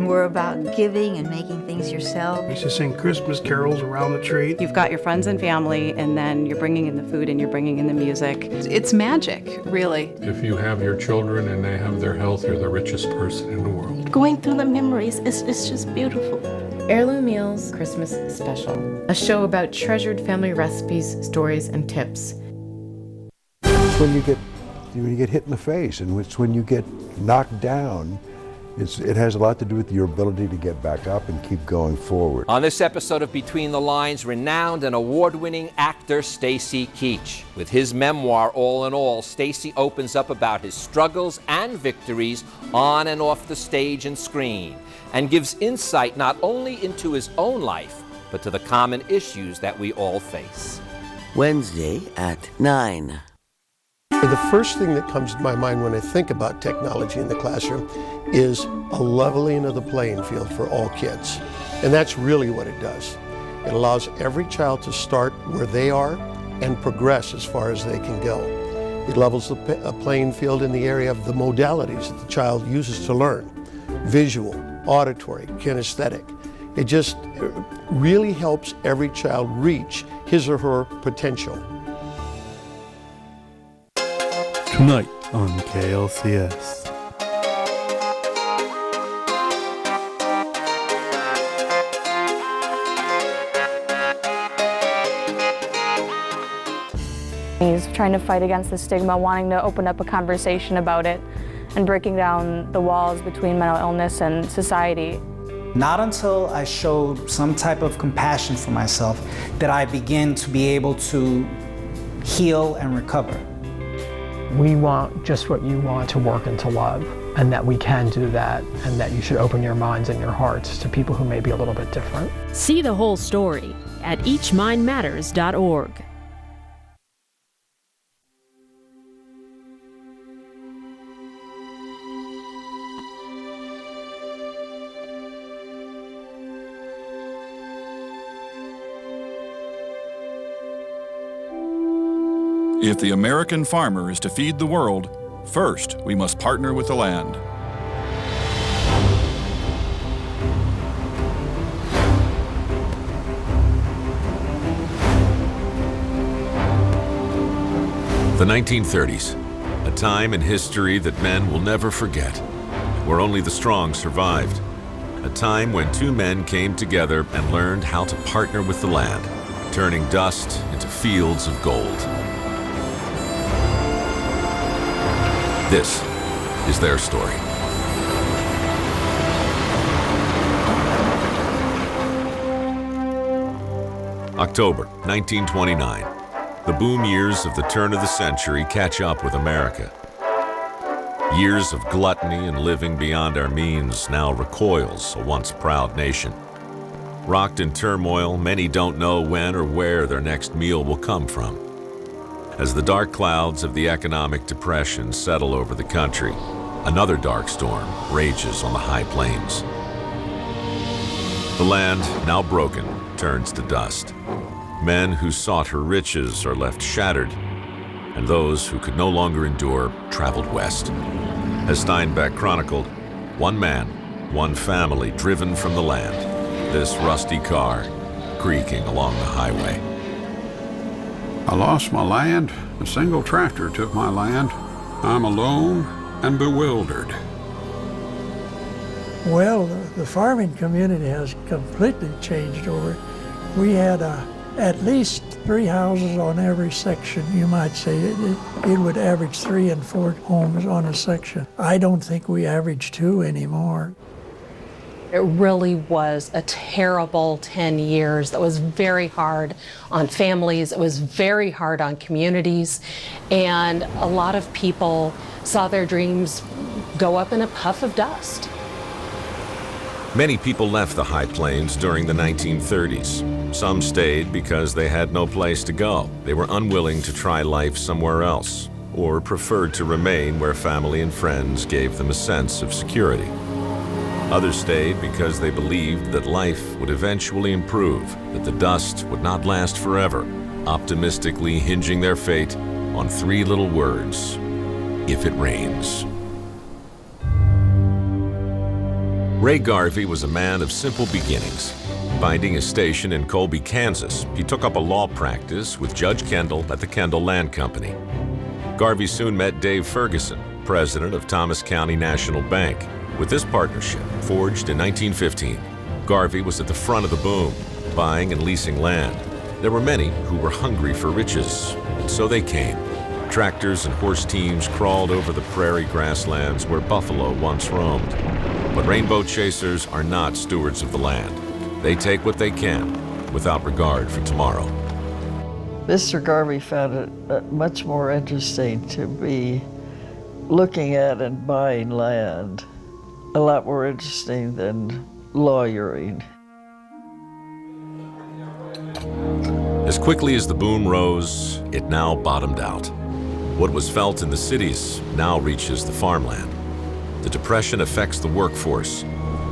more about giving and making things yourself. We used to sing Christmas carols around the tree. You've got your friends and family, and then you're bringing in the food and you're bringing in the music. It's magic, really. If you have your children and they have their health, you're the richest person in the world. Going through the memories, it's just beautiful. Heirloom Meals Christmas Special, a show about treasured family recipes, stories, and tips. It's when you get hit in the face, and it's when you get knocked down. It has a lot to do with your ability to get back up and keep going forward. On this episode of Between the Lines, renowned and award-winning actor Stacy Keach. With his memoir, All in All, Stacy opens up about his struggles and victories on and off the stage and screen, and gives insight not only into his own life, but to the common issues that we all face. Wednesday at 9. The first thing that comes to my mind when I think about technology in the classroom is a leveling of the playing field for all kids. And that's really what it does. It allows every child to start where they are and progress as far as they can go. It levels the playing field in the area of the modalities that the child uses to learn: visual, auditory, kinesthetic. It just really helps every child reach his or her potential. Tonight on KLCS. He's trying to fight against the stigma, wanting to open up a conversation about it and breaking down the walls between mental illness and society. Not until I showed some type of compassion for myself did I begin to be able to heal and recover. We want just what you want, to work and to love, and that we can do that, and that you should open your minds and your hearts to people who may be a little bit different. See the whole story at eachmindmatters.org. If the American farmer is to feed the world, first we must partner with the land. The 1930s, a time in history that men will never forget, where only the strong survived. A time when two men came together and learned how to partner with the land, turning dust into fields of gold. This is their story. October 1929. The boom years of the turn of the century catch up with America. Years of gluttony and living beyond our means now recoils a once proud nation. Rocked in turmoil, many don't know when or where their next meal will come from. As the dark clouds of the economic depression settle over the country, another dark storm rages on the high plains. The land, now broken, turns to dust. Men who sought her riches are left shattered, and those who could no longer endure traveled west. As Steinbeck chronicled, one man, one family driven from the land, this rusty car creaking along the highway. I lost my land. A single tractor took my land. I'm alone and bewildered. Well, the farming community has completely changed over. We had at least 3 houses on every section, you might say. It would average 3 and 4 homes on a section. I don't think we average 2 anymore. It really was a terrible 10 years that was very hard on families. It was very hard on communities. And a lot of people saw their dreams go up in a puff of dust. Many people left the high plains during the 1930s. Some stayed because they had no place to go. They were unwilling to try life somewhere else, or preferred to remain where family and friends gave them a sense of security. Others stayed because they believed that life would eventually improve, that the dust would not last forever, optimistically hinging their fate on 3 little words: if it rains. Ray Garvey was a man of simple beginnings. Finding his station in Colby, Kansas, he took up a law practice with Judge Kendall at the Kendall Land Company. Garvey soon met Dave Ferguson, president of Thomas County National Bank. With this partnership, forged in 1915, Garvey was at the front of the boom, buying and leasing land. There were many who were hungry for riches, and so they came. Tractors and horse teams crawled over the prairie grasslands where buffalo once roamed. But rainbow chasers are not stewards of the land. They take what they can, without regard for tomorrow. Mr. Garvey found it much more interesting to be looking at and buying land, a lot more interesting than lawyering. As quickly as the boom rose, it now bottomed out. What was felt in the cities now reaches the farmland. The depression affects the workforce,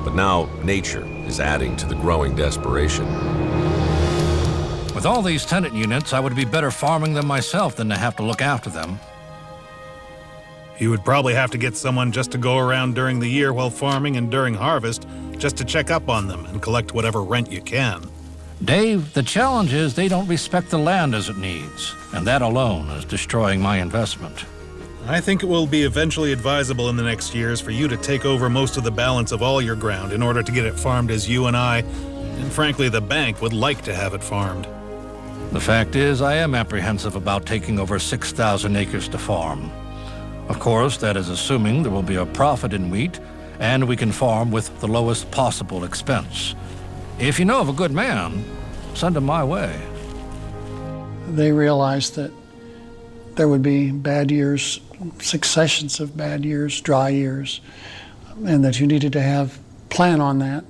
but now nature is adding to the growing desperation. With all these tenant units, I would be better farming them myself than to have to look after them. You would probably have to get someone just to go around during the year while farming and during harvest, just to check up on them and collect whatever rent you can. Dave, the challenge is they don't respect the land as it needs, and that alone is destroying my investment. I think it will be eventually advisable in the next years for you to take over most of the balance of all your ground in order to get it farmed as you and I, and frankly, the bank would like to have it farmed. The fact is, I am apprehensive about taking over 6,000 acres to farm. Of course, that is assuming there will be a profit in wheat, and we can farm with the lowest possible expense. If you know of a good man, send him my way. They realized that there would be bad years, successions of bad years, dry years, and that you needed to plan on that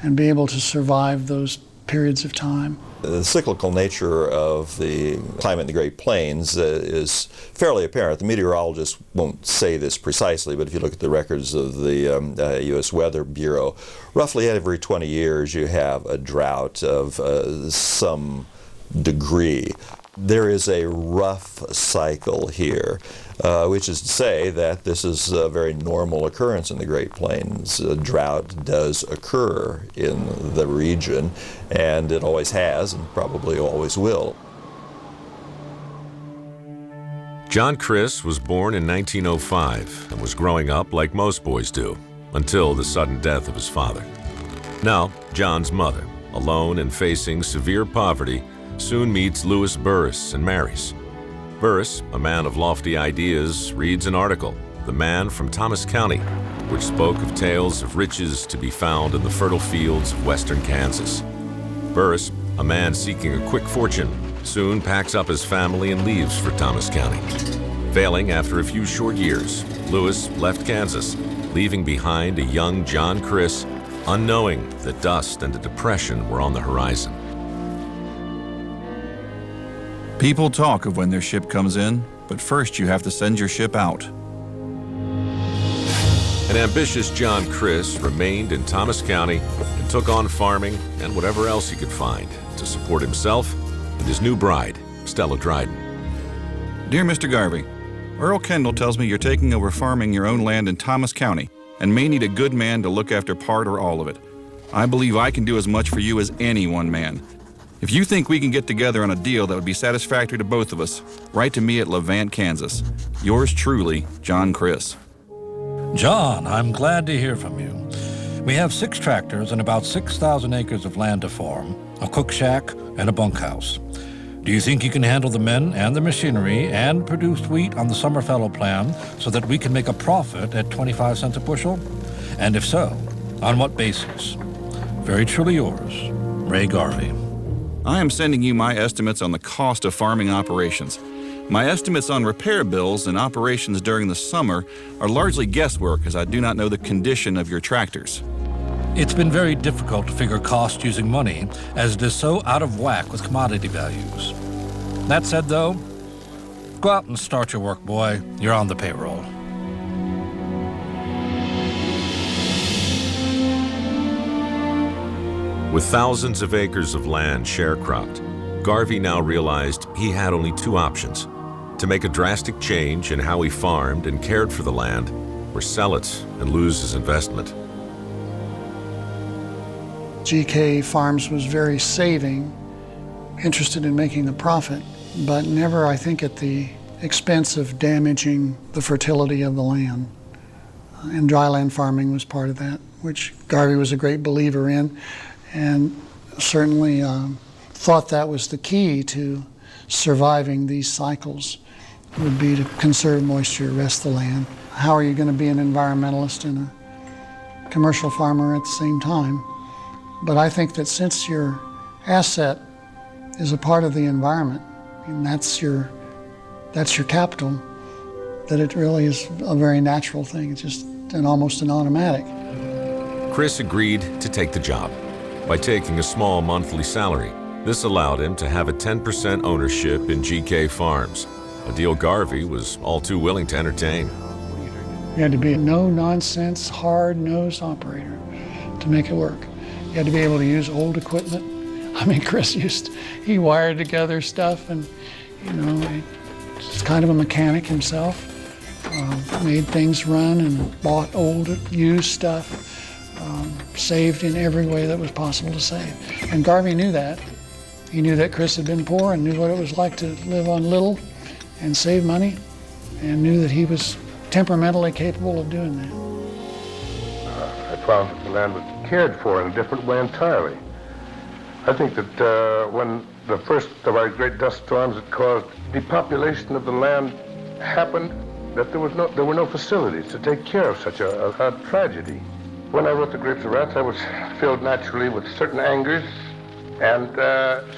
and be able to survive those periods of time. The cyclical nature of the climate in the Great Plains is fairly apparent. The meteorologists won't say this precisely, but if you look at the records of the U.S. Weather Bureau, roughly every 20 years you have a drought of some degree. There is a rough cycle here, which is to say that this is a very normal occurrence in the Great Plains. A drought does occur in the region, and it always has and probably always will. John Criss was born in 1905 and was growing up like most boys do, until the sudden death of his father. Now, John's mother, alone and facing severe poverty, soon meets Lewis Burris and marries. Burris, a man of lofty ideas, reads an article, The Man from Thomas County, which spoke of tales of riches to be found in the fertile fields of western Kansas. Burris, a man seeking a quick fortune, soon packs up his family and leaves for Thomas County. Failing after a few short years, Lewis left Kansas, leaving behind a young John Criss, unknowing that dust and a depression were on the horizon. People talk of when their ship comes in, but first you have to send your ship out. An ambitious John Criss remained in Thomas County and took on farming and whatever else he could find to support himself and his new bride, Stella Dryden. Dear Mr. Garvey, Earl Kendall tells me you're taking over farming your own land in Thomas County and may need a good man to look after part or all of it. I believe I can do as much for you as any one man. If you think we can get together on a deal that would be satisfactory to both of us, write to me at Levant, Kansas. Yours truly, John Criss. John, I'm glad to hear from you. We have 6 tractors and about 6,000 acres of land to farm, a cook shack, and a bunkhouse. Do you think you can handle the men and the machinery and produce wheat on the summer fallow plan so that we can make a profit at 25 cents a bushel? And if so, on what basis? Very truly yours, Ray Garvey. I am sending you my estimates on the cost of farming operations. My estimates on repair bills and operations during the summer are largely guesswork, as I do not know the condition of your tractors. It's been very difficult to figure cost using money, as it is so out of whack with commodity values. That said, though, go out and start your work, boy. You're on the payroll. With thousands of acres of land sharecropped, Garvey now realized he had only 2 options: to make a drastic change in how he farmed and cared for the land, or sell it and lose his investment. GK Farms was very saving, interested in making the profit, but never, I think, at the expense of damaging the fertility of the land. And dryland farming was part of that, which Garvey was a great believer in, and certainly thought that was the key to surviving these cycles, would be to conserve moisture, rest the land. How are you going to be an environmentalist and a commercial farmer at the same time? But I think that since your asset is a part of the environment, and that's your capital, that it really is a very natural thing. It's just almost an automatic. Chris agreed to take the job by taking a small monthly salary. This allowed him to have a 10% ownership in GK Farms, a deal Garvey was all too willing to entertain. You had to be a no-nonsense, hard-nosed operator to make it work. You had to be able to use old equipment. I mean, Chris he wired together stuff, and he's kind of a mechanic himself. Made things run and bought old, used stuff, saved in every way that was possible to save. And Garvey knew that. He knew that Chris had been poor and knew what it was like to live on little and save money, and knew that he was temperamentally capable of doing that. I found that the land was cared for in a different way entirely. I think that when the first of our great dust storms that caused depopulation of the land happened, that there were no facilities to take care of such a tragedy. When I wrote The Grapes of Wrath, I was filled naturally with certain angers, and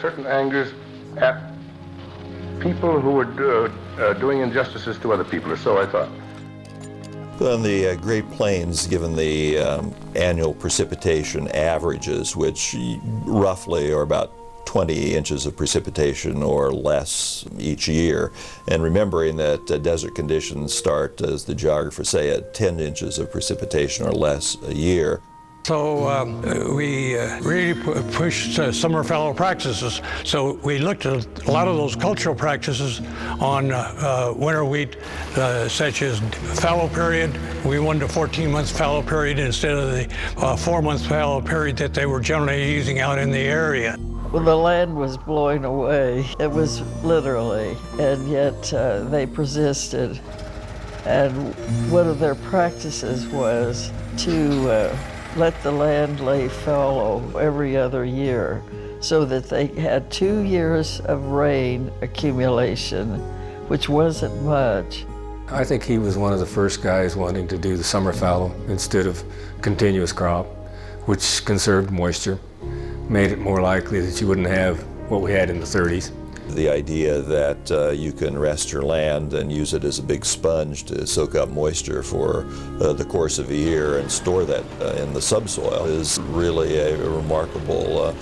certain angers at people who were doing injustices to other people, or so I thought. On the Great Plains, given the annual precipitation averages, which roughly are about 20 inches of precipitation or less each year, and remembering that desert conditions start, as the geographers say, at 10 inches of precipitation or less a year. So we really pushed summer fallow practices. So we looked at a lot of those cultural practices on winter wheat, such as fallow period. We wanted a 14-month fallow period instead of the 4-month fallow period that they were generally using out in the area. Well, the land was blowing away. It was literally, and yet they persisted. And one of their practices was to let the land lay fallow every other year, so that they had 2 years of rain accumulation, which wasn't much. I think he was one of the first guys wanting to do the summer fallow instead of continuous crop, which conserved moisture, made it more likely that you wouldn't have what we had in the 30s. The idea that you can rest your land and use it as a big sponge to soak up moisture for the course of a year and store that in the subsoil is really a remarkable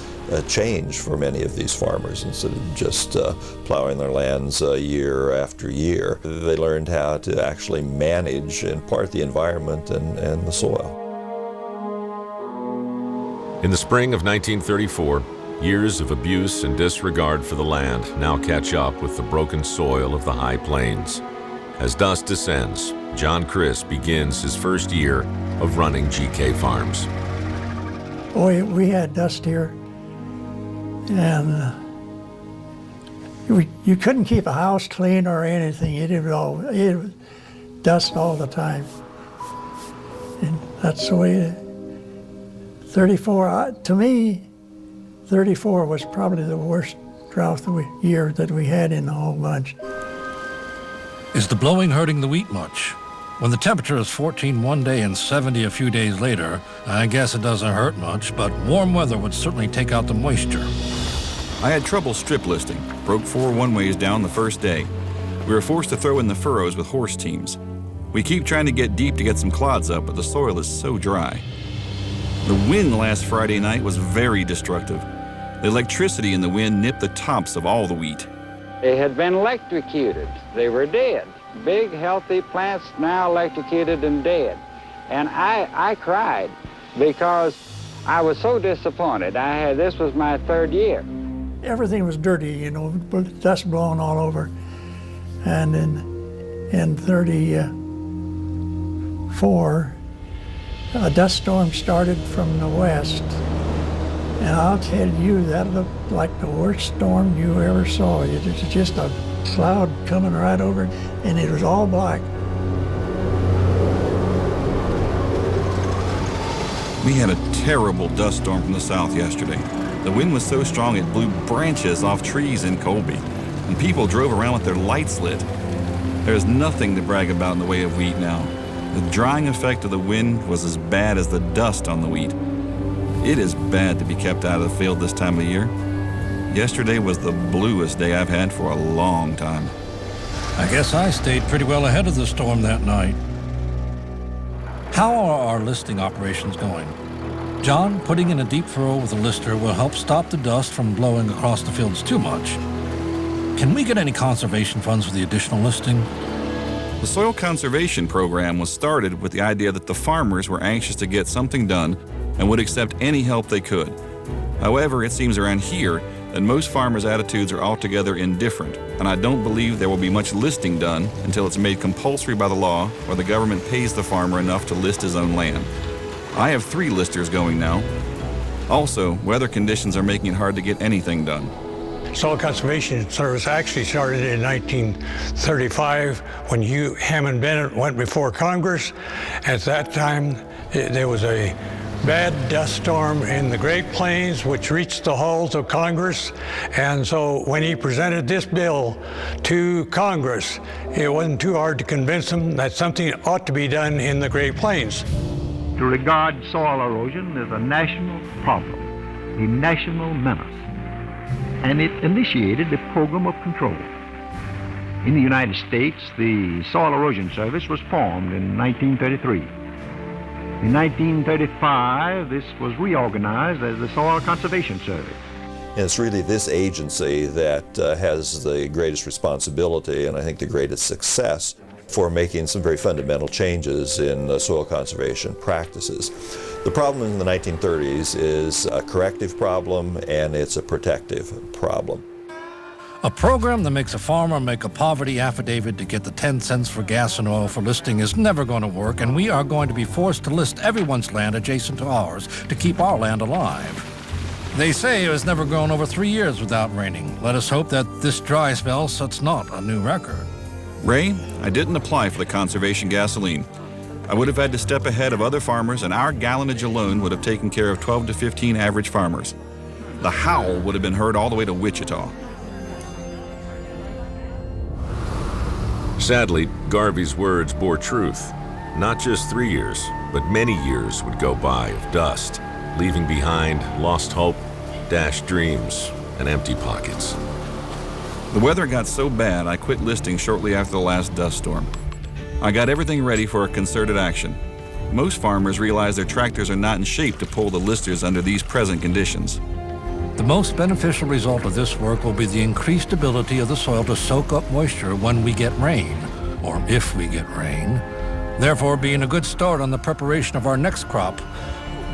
change for many of these farmers. Instead of just plowing their lands year after year, they learned how to actually manage in part the environment and the soil. In the spring of 1934, years of abuse and disregard for the land now catch up with the broken soil of the high plains. As dusk descends, John Chris begins his first year of running GK Farms. Boy, we had dust here, and you couldn't keep a house clean or anything. It was dust all the time. And that's the way 34, to me, 34 was probably the worst drought year that we had in the whole bunch. Is the blowing hurting the wheat much? When the temperature is 14 one day and 70 a few days later, I guess it doesn't hurt much, but warm weather would certainly take out the moisture. I had trouble strip listing, broke 4 one-ways down the first day. We were forced to throw in the furrows with horse teams. We keep trying to get deep to get some clods up, but the soil is so dry. The wind last Friday night was very destructive. The electricity in the wind nipped the tops of all the wheat. They had been electrocuted. They were dead. Big, healthy plants now electrocuted and dead. And I cried because I was so disappointed. This was my 3rd year. Everything was dirty, dust blowing all over. And in 34, a dust storm started from the west, And I'll tell you, that looked like the worst storm you ever saw. It was just a cloud coming right over, and it was all black. We had a terrible dust storm from the south yesterday. The wind was so strong it blew branches off trees in Colby, and people drove around with their lights lit. There's nothing to brag about in the way of wheat now. The drying effect of the wind was as bad as the dust on the wheat. It is bad to be kept out of the field this time of year. Yesterday was the bluest day I've had for a long time. I guess I stayed pretty well ahead of the storm that night. How are our listing operations going? John, putting in a deep furrow with a lister will help stop the dust from blowing across the fields too much. Can we get any conservation funds for the additional listing? The soil conservation program was started with the idea that the farmers were anxious to get something done and would accept any help they could. However, it seems around here that most farmers' attitudes are altogether indifferent, and I don't believe there will be much listing done until it's made compulsory by the law or the government pays the farmer enough to list his own land. I have 3 listers going now. Also, weather conditions are making it hard to get anything done. Soil Conservation Service actually started in 1935 when Hugh Hammond Bennett went before Congress. At that time, there was a bad dust storm in the Great Plains, which reached the halls of Congress. And so when he presented this bill to Congress, it wasn't too hard to convince them that something ought to be done in the Great Plains. To regard soil erosion as a national problem, a national menace, and it initiated a program of control. In the United States, the Soil Erosion Service was formed in 1933. In 1935, this was reorganized as the Soil Conservation Service. And it's really this agency that has the greatest responsibility and I think the greatest success for making some very fundamental changes in soil conservation practices. The problem in the 1930s is a corrective problem and it's a protective problem. A program that makes a farmer make a poverty affidavit to get the 10 cents for gas and oil for listing is never going to work, and we are going to be forced to list everyone's land adjacent to ours to keep our land alive. They say it has never grown over 3 years without raining. Let us hope that this dry spell sets not a new record. Ray, I didn't apply for the conservation gasoline. I would have had to step ahead of other farmers, and our gallonage alone would have taken care of 12 to 15 average farmers. The howl would have been heard all the way to Wichita. Sadly, Garvey's words bore truth. Not just 3 years, but many years would go by of dust, leaving behind lost hope, dashed dreams, and empty pockets. The weather got so bad I quit listing shortly after the last dust storm. I got everything ready for a concerted action. Most farmers realize their tractors are not in shape to pull the listers under these present conditions. The most beneficial result of this work will be the increased ability of the soil to soak up moisture when we get rain, or if we get rain, therefore being a good start on the preparation of our next crop,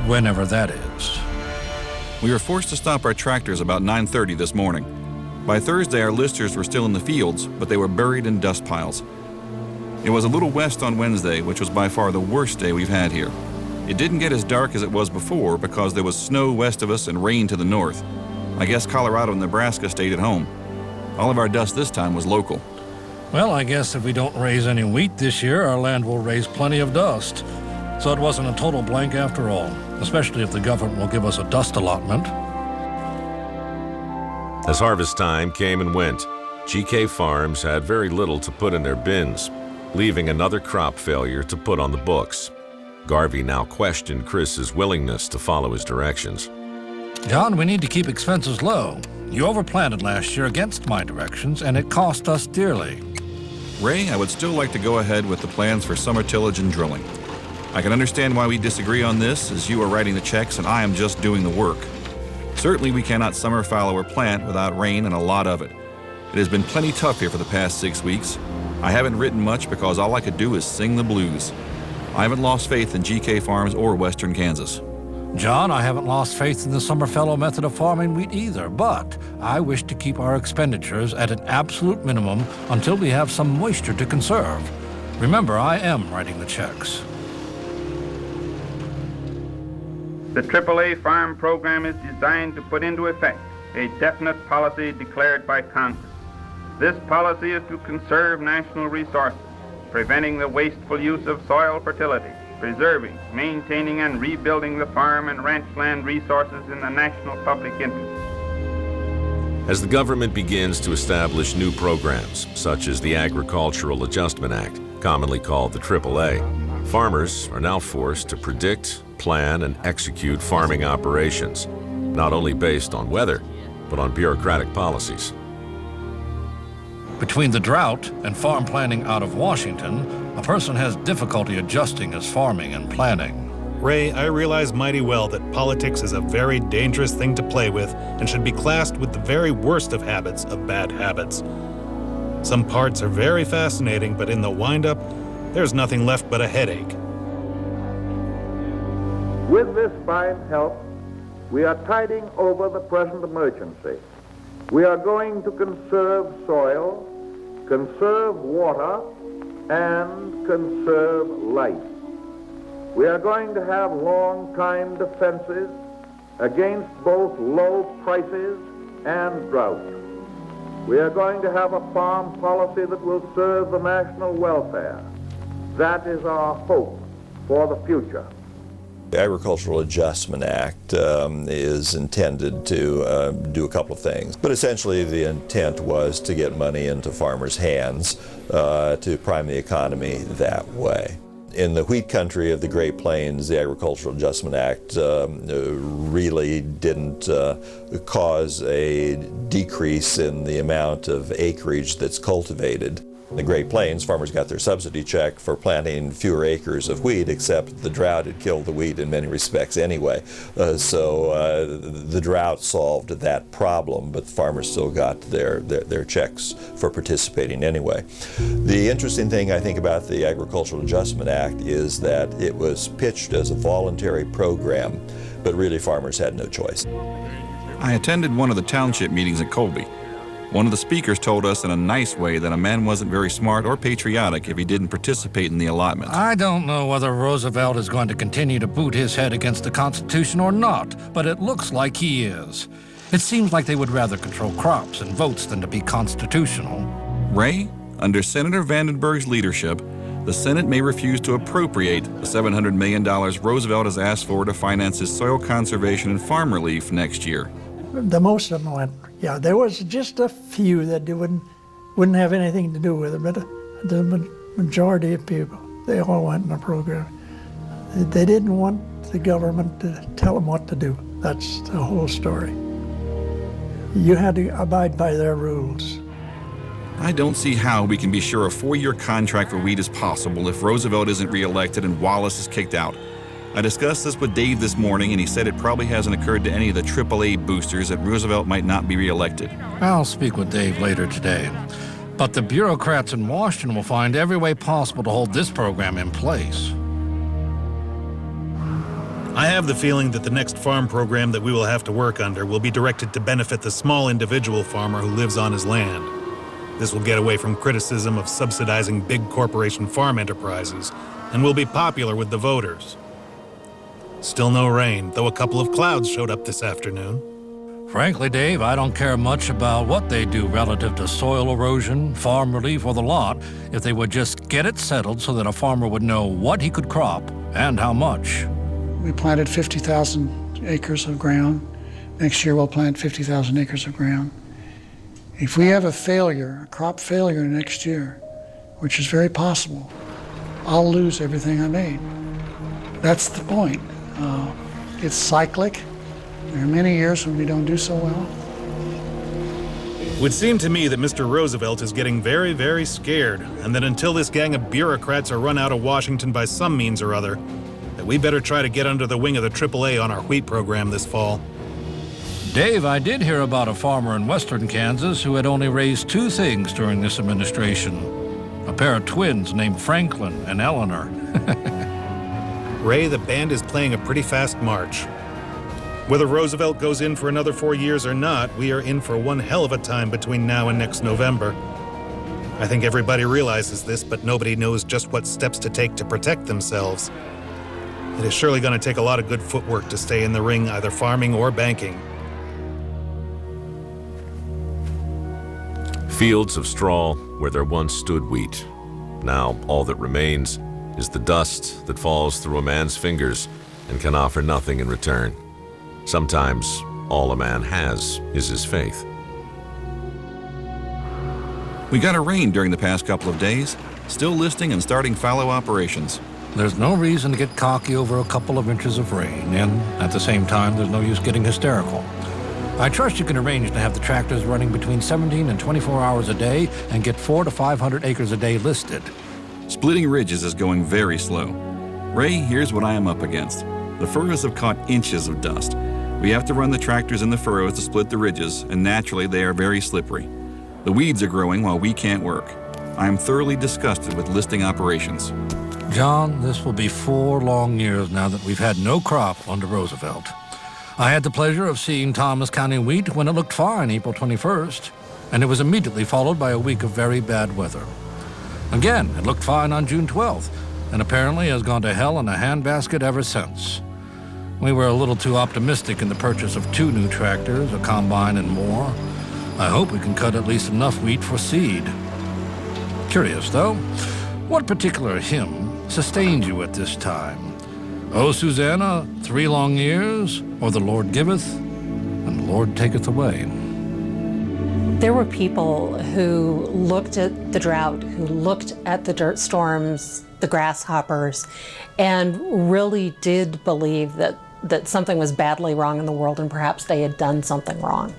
whenever that is. We were forced to stop our tractors about 9:30 this morning. By Thursday, our listers were still in the fields, but they were buried in dust piles. It was a little west on Wednesday, which was by far the worst day we've had here. It didn't get as dark as it was before because there was snow west of us and rain to the north. I guess Colorado and Nebraska stayed at home. All of our dust this time was local. Well, I guess if we don't raise any wheat this year, our land will raise plenty of dust. So it wasn't a total blank after all, especially if the government will give us a dust allotment. As harvest time came and went, GK Farms had very little to put in their bins, leaving another crop failure to put on the books. Garvey now questioned Chris's willingness to follow his directions. John, we need to keep expenses low. You overplanted last year against my directions, and it cost us dearly. Ray, I would still like to go ahead with the plans for summer tillage and drilling. I can understand why we disagree on this, as you are writing the checks and I am just doing the work. Certainly we cannot summer fallow or plant without rain and a lot of it. It has been plenty tough here for the past 6 weeks. I haven't written much because all I could do is sing the blues. I haven't lost faith in GK Farms or Western Kansas. John, I haven't lost faith in the summer fallow method of farming wheat either, but I wish to keep our expenditures at an absolute minimum until we have some moisture to conserve. Remember, I am writing the checks. The AAA farm program is designed to put into effect a definite policy declared by Congress. This policy is to conserve national resources, preventing the wasteful use of soil fertility, preserving, maintaining, and rebuilding the farm and ranch land resources in the national public interest. As the government begins to establish new programs, such as the Agricultural Adjustment Act, commonly called the AAA, farmers are now forced to predict, plan, and execute farming operations, not only based on weather, but on bureaucratic policies. Between the drought and farm planning out of Washington, a person has difficulty adjusting his farming and planning. Ray, I realize mighty well that politics is a very dangerous thing to play with and should be classed with the very worst of habits of bad habits. Some parts are very fascinating, but in the wind-up, there's nothing left but a headache. With this fine help, we are tiding over the present emergency. We are going to conserve soil, conserve water, and conserve life. We are going to have long-time defenses against both low prices and drought. We are going to have a farm policy that will serve the national welfare. That is our hope for the future. The Agricultural Adjustment Act is intended to do a couple of things. But essentially the intent was to get money into farmers' hands to prime the economy that way. In the wheat country of the Great Plains, the Agricultural Adjustment Act really didn't cause a decrease in the amount of acreage that's cultivated. In the Great Plains, farmers got their subsidy check for planting fewer acres of wheat, except the drought had killed the wheat in many respects anyway. So the drought solved that problem, but the farmers still got their checks for participating anyway. The interesting thing I think about the Agricultural Adjustment Act is that it was pitched as a voluntary program, but really farmers had no choice. I attended one of the township meetings at Colby. One of the speakers told us in a nice way that a man wasn't very smart or patriotic if he didn't participate in the allotment. I don't know whether Roosevelt is going to continue to boot his head against the Constitution or not, but it looks like he is. It seems like they would rather control crops and votes than to be constitutional. Ray, under Senator Vandenberg's leadership, the Senate may refuse to appropriate the $700 million Roosevelt has asked for to finance his soil conservation and farm relief next year. The most of them went. Yeah, there was just a few that wouldn't have anything to do with it, but the majority of people, they all went in the program. They didn't want the government to tell them what to do. That's the whole story. You had to abide by their rules. I don't see how we can be sure a 4-year contract for wheat is possible if Roosevelt isn't reelected and Wallace is kicked out. I discussed this with Dave this morning, and he said it probably hasn't occurred to any of the AAA boosters that Roosevelt might not be reelected. I'll speak with Dave later today. But the bureaucrats in Washington will find every way possible to hold this program in place. I have the feeling that the next farm program that we will have to work under will be directed to benefit the small individual farmer who lives on his land. This will get away from criticism of subsidizing big corporation farm enterprises and will be popular with the voters. Still no rain, though a couple of clouds showed up this afternoon. Frankly, Dave, I don't care much about what they do relative to soil erosion, farm relief, or the lot, if they would just get it settled so that a farmer would know what he could crop and how much. We planted 50,000 acres of ground. Next year we'll plant 50,000 acres of ground. If we have a failure, a crop failure next year, which is very possible, I'll lose everything I made. That's the point. It's cyclic. There are many years when we don't do so well. It would seem to me that Mr. Roosevelt is getting very, very scared, and that until this gang of bureaucrats are run out of Washington by some means or other, that we better try to get under the wing of the AAA on our wheat program this fall. Dave, I did hear about a farmer in western Kansas who had only raised 2 things during this administration. A pair of twins named Franklin and Eleanor. Ray, the band is playing a pretty fast march. Whether Roosevelt goes in for another 4 years or not, we are in for one hell of a time between now and next November. I think everybody realizes this, but nobody knows just what steps to take to protect themselves. It is surely going to take a lot of good footwork to stay in the ring, either farming or banking. Fields of straw where there once stood wheat. Now all that remains is the dust that falls through a man's fingers and can offer nothing in return. Sometimes all a man has is his faith. We got a rain during the past couple of days, still listing and starting fallow operations. There's no reason to get cocky over a couple of inches of rain, and at the same time, there's no use getting hysterical. I trust you can arrange to have the tractors running between 17 and 24 hours a day and get 400 to 500 acres a day listed. Splitting ridges is going very slow. Ray, here's what I am up against. The furrows have caught inches of dust. We have to run the tractors in the furrows to split the ridges, and naturally they are very slippery. The weeds are growing while we can't work. I am thoroughly disgusted with listing operations. John, this will be 4 long years now that we've had no crop under Roosevelt. I had the pleasure of seeing Thomas County wheat when it looked fine April 21st, and it was immediately followed by a week of very bad weather. Again, it looked fine on June 12th, and apparently has gone to hell in a handbasket ever since. We were a little too optimistic in the purchase of 2 new tractors, a combine, and more. I hope we can cut at least enough wheat for seed. Curious, though, what particular hymn sustained you at this time? O Susanna, 3 long years, or the Lord giveth, and the Lord taketh away. There were people who looked at the drought, who looked at the dirt storms, the grasshoppers, and really did believe that something was badly wrong in the world and perhaps they had done something wrong.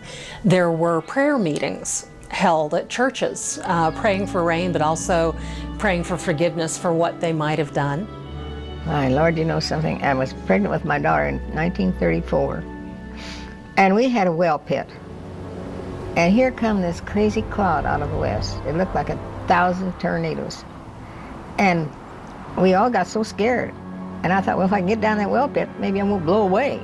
There were prayer meetings held at churches, praying for rain, but also praying for forgiveness for what they might have done. My Lord, you know something? I was pregnant with my daughter in 1934, and we had a well pit. And here come this crazy cloud out of the west. It looked like 1,000 tornadoes. And we all got so scared. And I thought, well, if I can get down that well pit, maybe I won't blow away.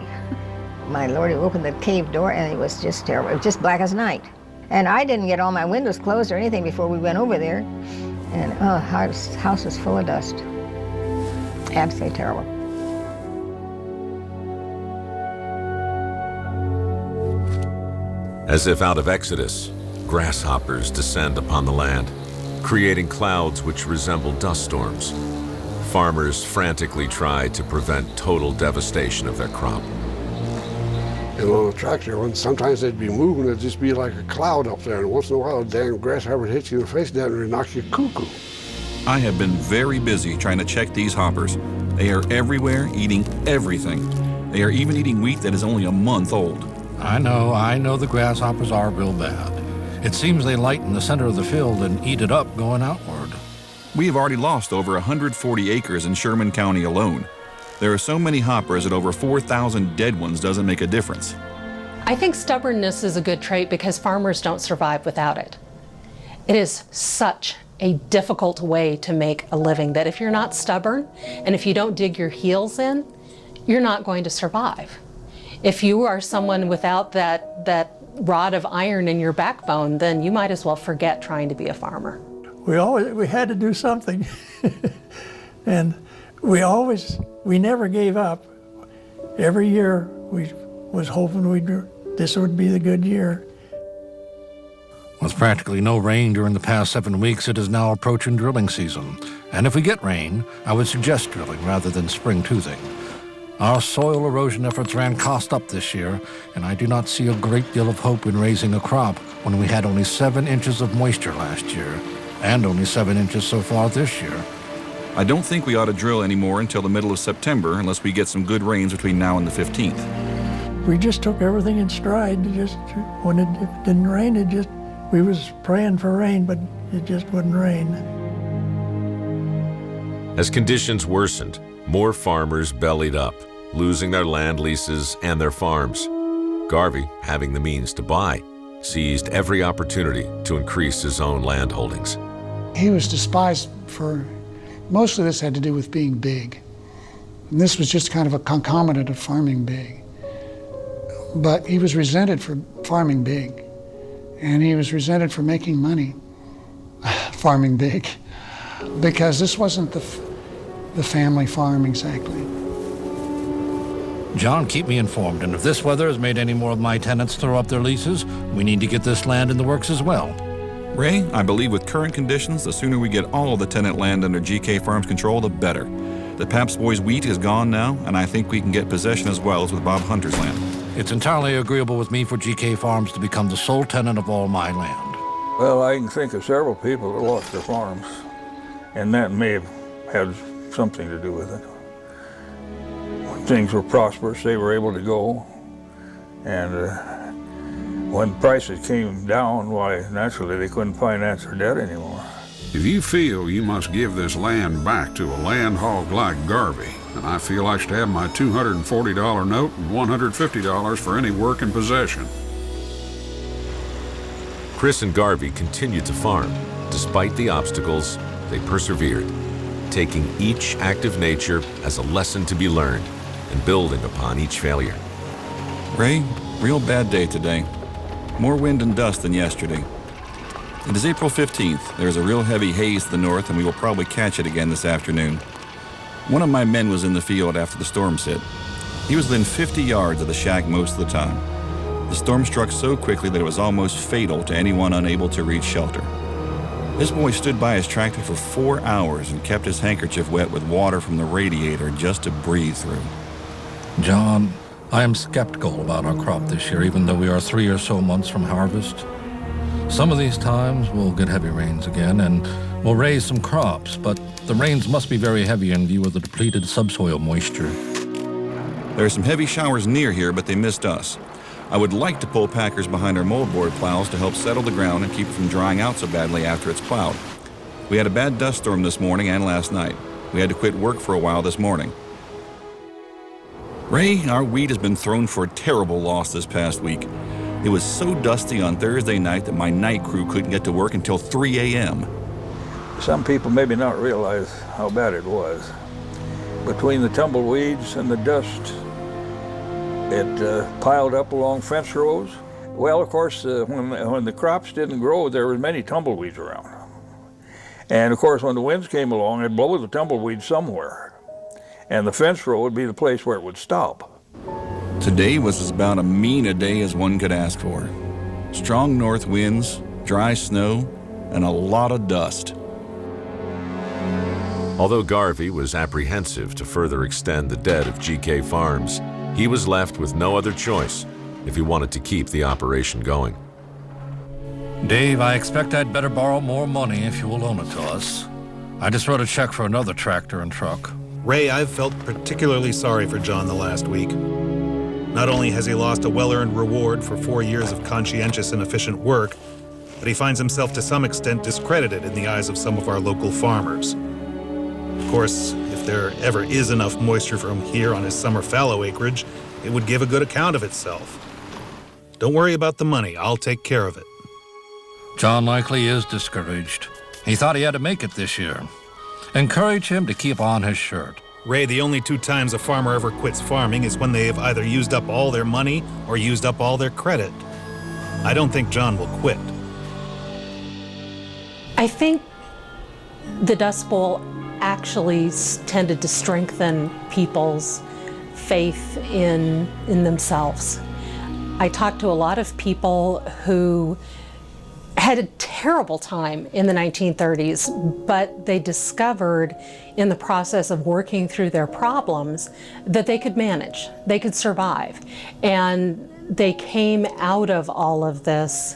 My Lord, he opened the cave door, and it was just terrible. It was just black as night. And I didn't get all my windows closed or anything before we went over there. And the house was full of dust. Absolutely terrible. As if out of Exodus, grasshoppers descend upon the land, creating clouds which resemble dust storms. Farmers frantically try to prevent total devastation of their crop. And on a tractor, sometimes they'd be moving, it'd just be like a cloud up there, and once in a while a damn grasshopper would hit you in the face down there and knock you cuckoo. I have been very busy trying to check these hoppers. They are everywhere, eating everything. They are even eating wheat that is only a month old. I know the grasshoppers are real bad. It seems they lighten the center of the field and eat it up going outward. We have already lost over 140 acres in Sherman County alone. There are so many hoppers that over 4,000 dead ones doesn't make a difference. I think stubbornness is a good trait because farmers don't survive without it. It is such a difficult way to make a living that if you're not stubborn and if you don't dig your heels in, you're not going to survive. If you are someone without that rod of iron in your backbone, then you might as well forget trying to be a farmer. We had to do something. And we never gave up. Every year we was hoping this would be the good year. With practically no rain during the past 7 weeks, it is now approaching drilling season. And if we get rain, I would suggest drilling rather than spring toothing. Our soil erosion efforts ran cost up this year, and I do not see a great deal of hope in raising a crop when we had only 7 inches of moisture last year, and only 7 inches so far this year. I don't think we ought to drill anymore until the middle of September unless we get some good rains between now and the 15th. We just took everything in stride. When it didn't rain, we was praying for rain, but it just wouldn't rain. As conditions worsened, more farmers bellied up, losing their land leases and their farms. Garvey, having the means to buy, seized every opportunity to increase his own land holdings. He was despised for, most of this had to do with being big. And this was just kind of a concomitant of farming big. But he was resented for farming big. And he was resented for making money farming big, because this wasn't the family farm exactly. John, keep me informed, and if this weather has made any more of my tenants throw up their leases, we need to get this land in the works as well. Ray, I believe with current conditions, the sooner we get all of the tenant land under GK Farms control, the better. The Pabst Boys wheat is gone now, and I think we can get possession as well as with Bob Hunter's land. It's entirely agreeable with me for GK Farms to become the sole tenant of all my land. Well, I can think of several people that lost their farms, and that may have had something to do with it. When things were prosperous, they were able to go, and when prices came down, why, naturally, they couldn't finance their debt anymore. If you feel you must give this land back to a land hog like Garvey, then I feel I should have my $240 note and $150 for any work in possession. Chris and Garvey continued to farm. Despite the obstacles, they persevered, taking each act of nature as a lesson to be learned and building upon each failure. Ray, real bad day today. More wind and dust than yesterday. It is April 15th. There's a real heavy haze to the north, and we will probably catch it again this afternoon. One of my men was in the field after the storms hit. He was within 50 yards of the shack most of the time. The storm struck so quickly that it was almost fatal to anyone unable to reach shelter. This boy stood by his tractor for 4 hours and kept his handkerchief wet with water from the radiator just to breathe through. John, I am skeptical about our crop this year, even though we are 3 or so months from harvest. Some of these times we'll get heavy rains again and we'll raise some crops, but the rains must be very heavy in view of the depleted subsoil moisture. There are some heavy showers near here, but they missed us. I would like to pull packers behind our moldboard plows to help settle the ground and keep it from drying out so badly after it's plowed. We had a bad dust storm this morning and last night. We had to quit work for a while this morning. Ray, our wheat has been thrown for a terrible loss this past week. It was so dusty on Thursday night that my night crew couldn't get to work until 3 a.m. Some people maybe not realize how bad it was. Between the tumbleweeds and the dust, it piled up along fence rows. Well, of course, when the crops didn't grow, there were many tumbleweeds around. And of course, when the winds came along, it'd blow the tumbleweeds somewhere. And the fence row would be the place where it would stop. Today was as about as mean a day as one could ask for. Strong north winds, dry snow, and a lot of dust. Although Garvey was apprehensive to further extend the debt of GK Farms, he was left with no other choice if he wanted to keep the operation going. Dave, I expect I'd better borrow more money if you will loan it to us. I just wrote a check for another tractor and truck. Ray, I've felt particularly sorry for John the last week. Not only has he lost a well-earned reward for 4 years of conscientious and efficient work, but he finds himself to some extent discredited in the eyes of some of our local farmers. Of course, if there ever is enough moisture from here on his summer fallow acreage, it would give a good account of itself. Don't worry about the money. I'll take care of it. John likely is discouraged. He thought he had to make it this year. Encourage him to keep on his shirt. Ray, the only 2 times a farmer ever quits farming is when they have either used up all their money or used up all their credit. I don't think John will quit. I think the Dust Bowl actually tended to strengthen people's faith in themselves. I talked to a lot of people who had a terrible time in the 1930s, but they discovered in the process of working through their problems that they could manage, they could survive. And they came out of all of this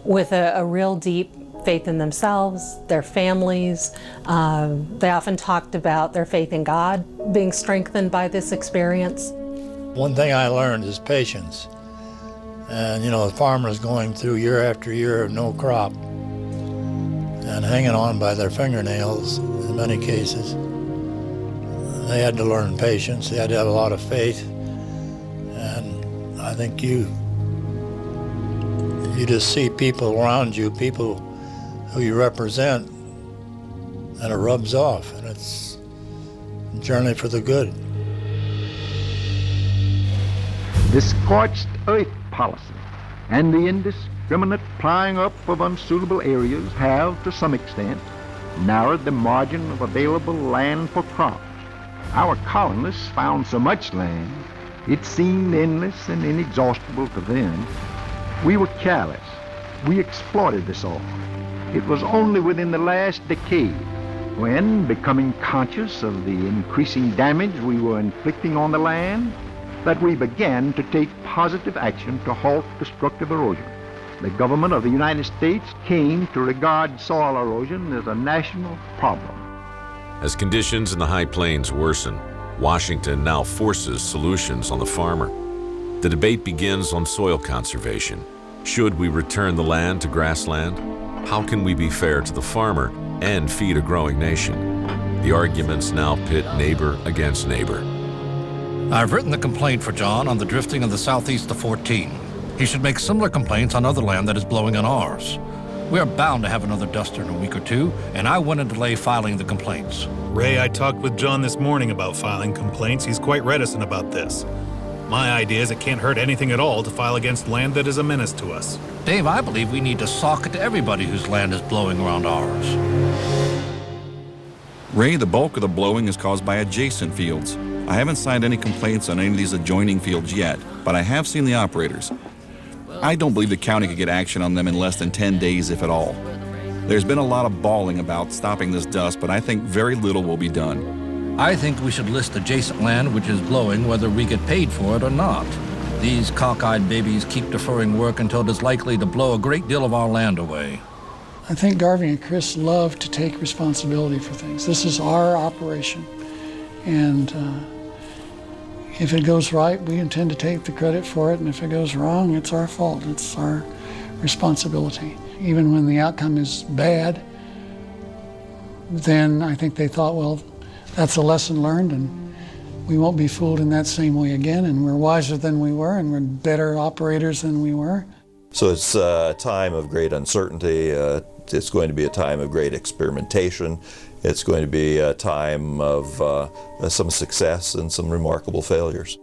with a real deep faith in themselves, their families. They often talked about their faith in God being strengthened by this experience. One thing I learned is patience. And, you know, the farmers going through year after year of no crop and hanging on by their fingernails in many cases. They had to learn patience. They had to have a lot of faith. And I think you just see people around you, people who you represent, and it rubs off, and it's generally for the good. The scorched earth policy and the indiscriminate plying up of unsuitable areas have, to some extent, narrowed the margin of available land for crops. Our colonists found so much land It seemed endless and inexhaustible to them. We were careless. We exploited the soil. It was only within the last decade when, becoming conscious of the increasing damage we were inflicting on the land, that we began to take positive action to halt destructive erosion. The government of the United States came to regard soil erosion as a national problem. As conditions in the High Plains worsen, Washington now forces solutions on the farmer. The debate begins on soil conservation. Should we return the land to grassland? How can we be fair to the farmer and feed a growing nation? The arguments now pit neighbor against neighbor. I've written the complaint for John on the drifting of the southeast of 14. He should make similar complaints on other land that is blowing on ours. We are bound to have another duster in a week or two, and I wouldn't delay filing the complaints. Ray, I talked with John this morning about filing complaints. He's quite reticent about this. My idea is it can't hurt anything at all to file against land that is a menace to us. Dave, I believe we need to sock it to everybody whose land is blowing around ours. Ray, the bulk of the blowing is caused by adjacent fields. I haven't signed any complaints on any of these adjoining fields yet, but I have seen the operators. I don't believe the county could get action on them in less than 10 days, if at all. There's been a lot of bawling about stopping this dust, but I think very little will be done. I think we should list adjacent land which is blowing whether we get paid for it or not. These cockeyed babies keep deferring work until it is likely to blow a great deal of our land away. I think Garvey and Chris love to take responsibility for things. This is our operation, and if it goes right, we intend to take the credit for it, and if it goes wrong, it's our fault. It's our responsibility. Even when the outcome is bad, then I think they thought, well, that's a lesson learned, and we won't be fooled in that same way again, and we're wiser than we were, and we're better operators than we were. So it's a time of great uncertainty. It's going to be a time of great experimentation. It's going to be a time of some success and some remarkable failures.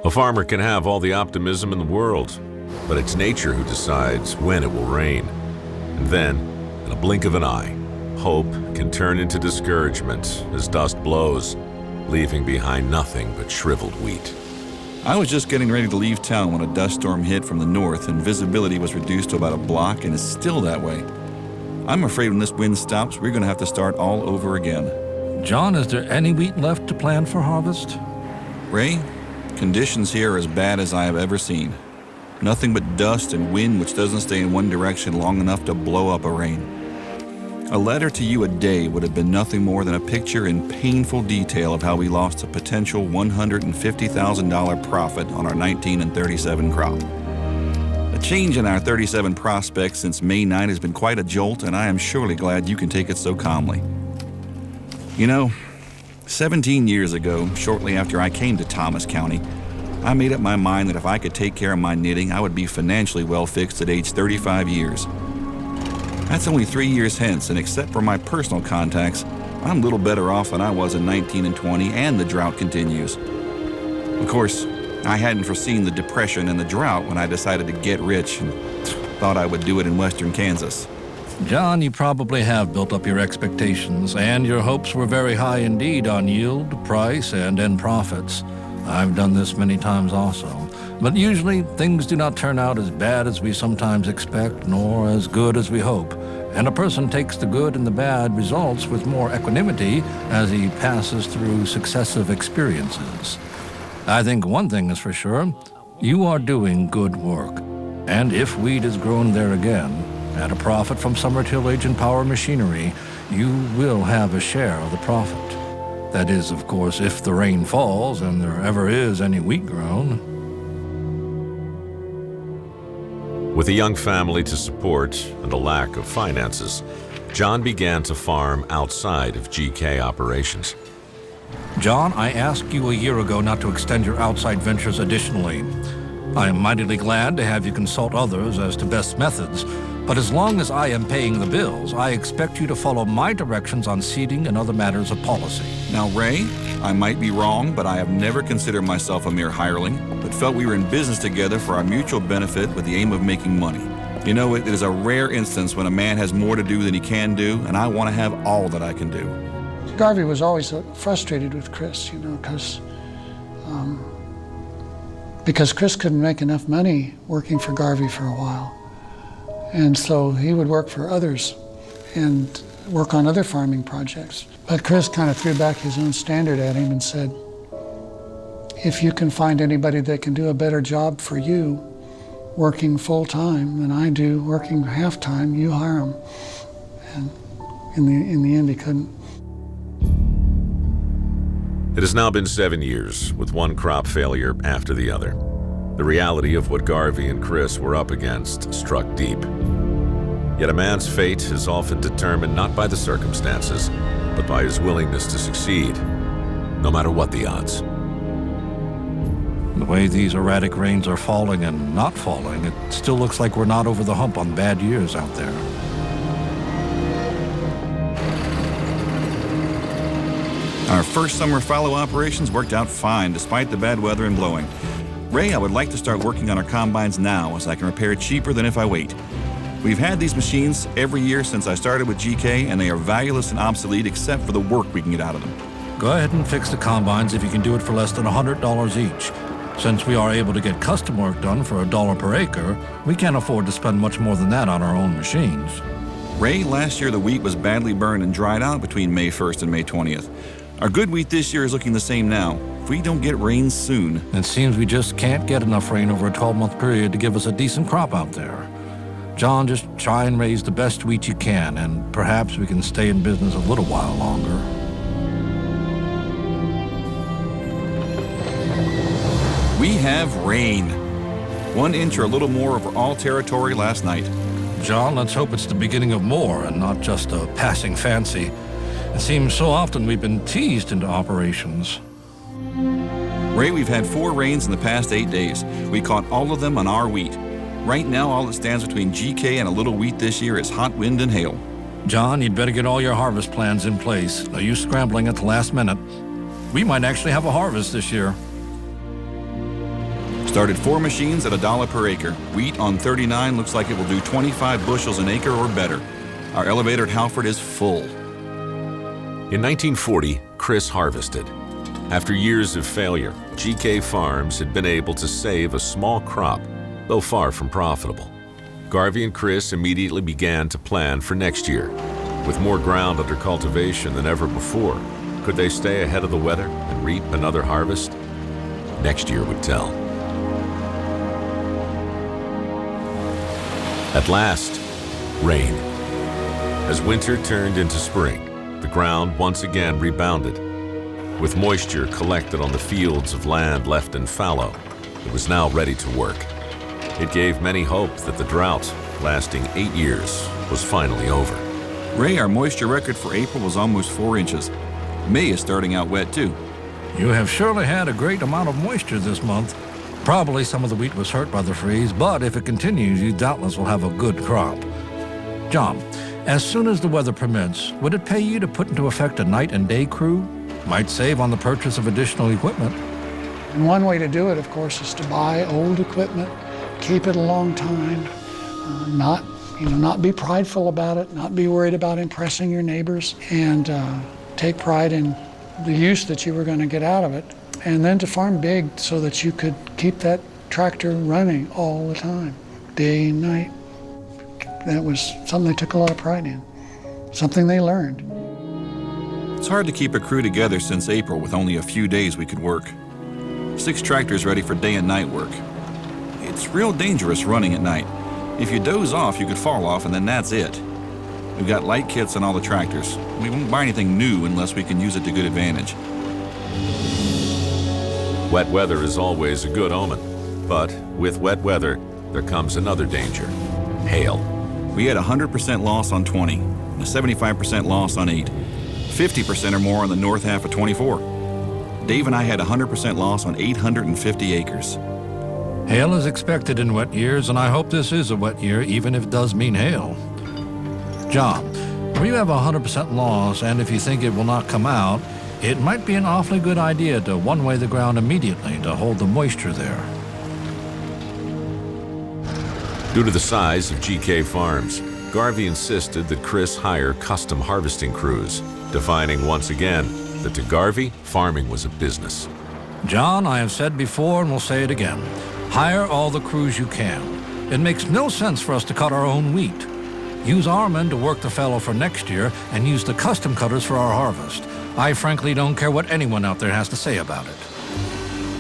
A farmer can have all the optimism in the world, but it's nature who decides when it will rain. And then, in a blink of an eye, hope can turn into discouragement as dust blows, leaving behind nothing but shriveled wheat. I was just getting ready to leave town when a dust storm hit from the north and visibility was reduced to about a block, and is still that way. I'm afraid when this wind stops, we're going to have to start all over again. John, is there any wheat left to plant for harvest? Ray, conditions here are as bad as I have ever seen. Nothing but dust and wind which doesn't stay in one direction long enough to blow up a rain. A letter to you a day would have been nothing more than a picture in painful detail of how we lost a potential $150,000 profit on our 19 and 37 crop. A change in our 37 prospects since May 9 has been quite a jolt, and I am surely glad you can take it so calmly. You know, 17 years ago, shortly after I came to Thomas County, I made up my mind that if I could take care of my knitting, I would be financially well fixed at age 35 years. That's only 3 years hence, and except for my personal contacts, I'm little better off than I was in 19 and 20, and the drought continues. Of course, I hadn't foreseen the depression and the drought when I decided to get rich and thought I would do it in western Kansas. John, you probably have built up your expectations, and your hopes were very high indeed on yield, price, and end profits. I've done this many times also. But usually, things do not turn out as bad as we sometimes expect, nor as good as we hope. And a person takes the good and the bad results with more equanimity as he passes through successive experiences. I think one thing is for sure, you are doing good work. And if wheat is grown there again, at a profit from summer tillage and power machinery, you will have a share of the profit. That is, of course, if the rain falls and there ever is any wheat grown. With a young family to support and a lack of finances, John began to farm outside of GK operations. John, I asked you a year ago not to extend your outside ventures additionally. I am mightily glad to have you consult others as to best methods, but as long as I am paying the bills, I expect you to follow my directions on seeding and other matters of policy. Now, Ray, I might be wrong, but I have never considered myself a mere hireling, but felt we were in business together for our mutual benefit with the aim of making money. You know, it is a rare instance when a man has more to do than he can do, and I want to have all that I can do. Garvey was always frustrated with Chris, because because Chris couldn't make enough money working for Garvey for a while. And so he would work for others and work on other farming projects. But Chris kind of threw back his own standard at him and said, if you can find anybody that can do a better job for you working full-time than I do working half-time, you hire them. And in the end, he couldn't. It has now been 7 years, with one crop failure after the other. The reality of what Garvey and Chris were up against struck deep. Yet a man's fate is often determined not by the circumstances, but by his willingness to succeed, no matter what the odds. The way these erratic rains are falling and not falling, it still looks like we're not over the hump on bad years out there. Our first summer fallow operations worked out fine despite the bad weather and blowing. Ray, I would like to start working on our combines now, as I can repair cheaper than if I wait. We've had these machines every year since I started with GK, and they are valueless and obsolete except for the work we can get out of them. Go ahead and fix the combines if you can do it for less than $100 each. Since we are able to get custom work done for $1 per acre, we can't afford to spend much more than that on our own machines. Ray, last year the wheat was badly burned and dried out between May 1st and May 20th. Our good wheat this year is looking the same now. If we don't get rain soon... It seems we just can't get enough rain over a 12-month period to give us a decent crop out there. John, just try and raise the best wheat you can, and perhaps we can stay in business a little while longer. We have rain. 1 inch or a little more over all territory last night. John, let's hope it's the beginning of more and not just a passing fancy. It seems so often we've been teased into operations. Ray, we've had 4 rains in the past 8 days. We caught all of them on our wheat. Right now, all that stands between GK and a little wheat this year is hot wind and hail. John, you'd better get all your harvest plans in place. No use scrambling at the last minute. We might actually have a harvest this year. Started 4 machines at $1 per acre. Wheat on 39 looks like it will do 25 bushels an acre or better. Our elevator at Halford is full. In 1940, Chris harvested. After years of failure, GK Farms had been able to save a small crop, though far from profitable. Garvey and Chris immediately began to plan for next year. With more ground under cultivation than ever before, could they stay ahead of the weather and reap another harvest? Next year would tell. At last, rain. As winter turned into spring, the ground once again rebounded. With moisture collected on the fields of land left in fallow, it was now ready to work. It gave many hope that the drought, lasting 8 years, was finally over. Ray, our moisture record for April was almost 4 inches. May is starting out wet too. You have surely had a great amount of moisture this month. Probably some of the wheat was hurt by the freeze, but if it continues, you doubtless will have a good crop. John, as soon as the weather permits, would it pay you to put into effect a night and day crew? Might save on the purchase of additional equipment. And one way to do it, of course, is to buy old equipment, keep it a long time, not be prideful about it, not be worried about impressing your neighbors, and take pride in the use that you were going to get out of it. And then to farm big so that you could keep that tractor running all the time, day and night. That was something they took a lot of pride in, something they learned. It's hard to keep a crew together since April with only a few days we could work. 6 tractors ready for day and night work. It's real dangerous running at night. If you doze off, you could fall off, and then that's it. We've got light kits on all the tractors. We won't buy anything new unless we can use it to good advantage. Wet weather is always a good omen, but with wet weather, there comes another danger: hail. We had 100% loss on 20, a 75% loss on 8, 50% or more on the north half of 24. Dave and I had 100% loss on 850 acres. Hail is expected in wet years, and I hope this is a wet year, even if it does mean hail. John, when you have 100% loss, and if you think it will not come out, it might be an awfully good idea to one-way the ground immediately to hold the moisture there. Due to the size of GK Farms, Garvey insisted that Chris hire custom harvesting crews, defining once again that to Garvey, farming was a business. John, I have said before and will say it again. Hire all the crews you can. It makes no sense for us to cut our own wheat. Use our men to work the fallow for next year and use the custom cutters for our harvest. I frankly don't care what anyone out there has to say about it.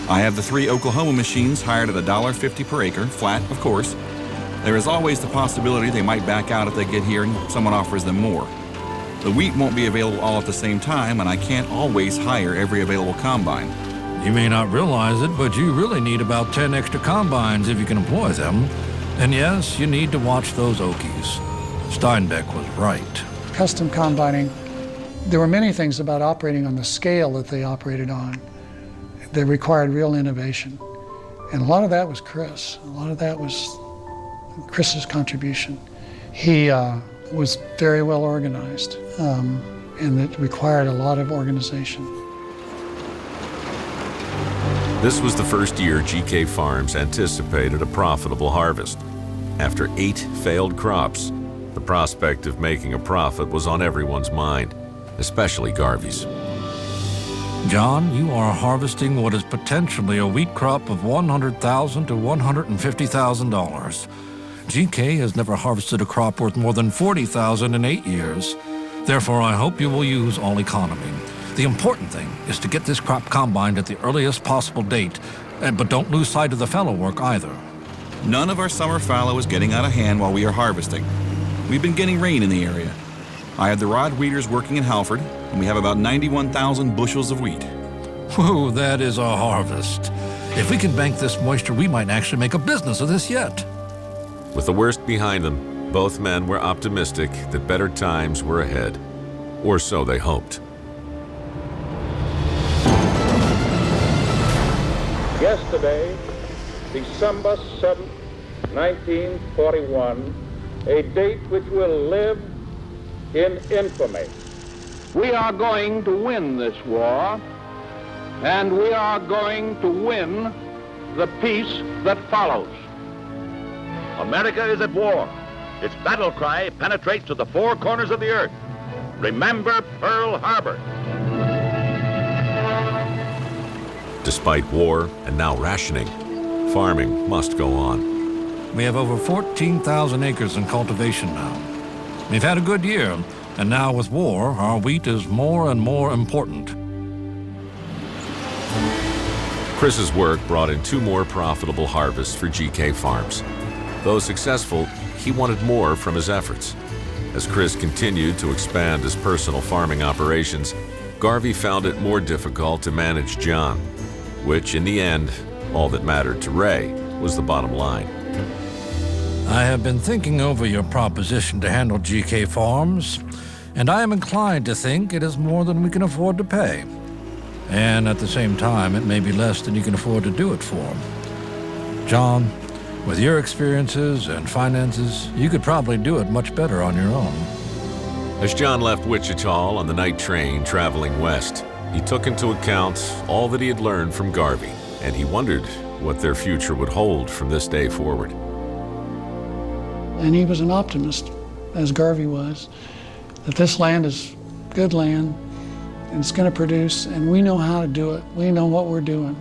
I have the 3 Oklahoma machines hired at $1.50 per acre, flat, of course. There is always the possibility they might back out if they get here and someone offers them more. The wheat won't be available all at the same time, and I can't always hire every available combine. You may not realize it, but you really need about 10 extra combines if you can employ them. And yes, you need to watch those Okies. Steinbeck was right. Custom combining, there were many things about operating on the scale that they operated on that required real innovation. And a lot of that was Chris. A lot of that was Chris's contribution. He was very well organized, and it required a lot of organization. This was the first year GK Farms anticipated a profitable harvest. After 8 failed crops, the prospect of making a profit was on everyone's mind, especially Garvey's. John, you are harvesting what is potentially a wheat crop of $100,000 to $150,000. GK has never harvested a crop worth more than $40,000 in 8 years. Therefore, I hope you will use all economy. The important thing is to get this crop combined at the earliest possible date, but don't lose sight of the fallow work either. None of our summer fallow is getting out of hand while we are harvesting. We've been getting rain in the area. I have the rod weeders working in Halford, and we have about 91,000 bushels of wheat. Whoa, that is a harvest. If we can bank this moisture, we might actually make a business of this yet. With the worst behind them, both men were optimistic that better times were ahead, or so they hoped. Yesterday, December 7th, 1941, a date which will live in infamy. We are going to win this war, and we are going to win the peace that follows. America is at war. Its battle cry penetrates to the 4 corners of the earth. Remember Pearl Harbor. Despite war and now rationing, farming must go on. We have over 14,000 acres in cultivation now. We've had a good year, and now with war, our wheat is more and more important. Chris's work brought in 2 more profitable harvests for GK Farms. Though successful, he wanted more from his efforts. As Chris continued to expand his personal farming operations, Garvey found it more difficult to manage John, which in the end, all that mattered to Ray was the bottom line. I have been thinking over your proposition to handle GK Farms, and I am inclined to think it is more than we can afford to pay. And at the same time, it may be less than you can afford to do it for. John, with your experiences and finances, you could probably do it much better on your own. As John left Wichita on the night train traveling west, he took into account all that he had learned from Garvey, and he wondered what their future would hold from this day forward. And he was an optimist, as Garvey was, that this land is good land, and it's going to produce, and we know how to do it. We know what we're doing,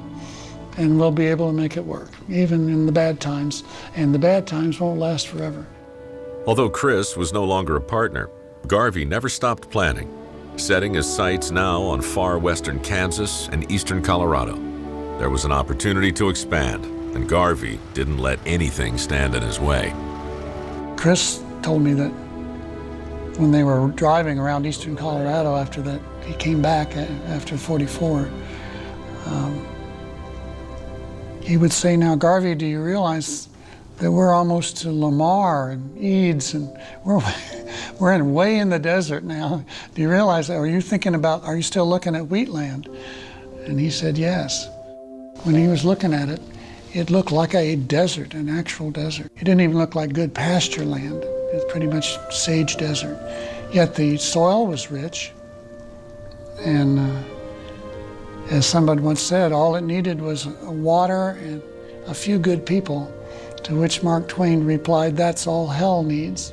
and we'll be able to make it work, even in the bad times, and the bad times won't last forever. Although Chris was no longer a partner, Garvey never stopped planning, setting his sights now on far western Kansas and eastern Colorado. There was an opportunity to expand, and Garvey didn't let anything stand in his way. Chris told me that when they were driving around eastern Colorado after that, he came back after 44, he would say, "Now, Garvey, do you realize that we're almost to Lamar and Eads, and we're way in the desert now? Do you realize that? Are you still looking at wheatland?" And he said, yes. When he was looking at it, it looked like a desert, an actual desert. It didn't even look like good pasture land. It was pretty much sage desert. Yet the soil was rich. And as somebody once said, all it needed was water and a few good people, to which Mark Twain replied, "That's all hell needs."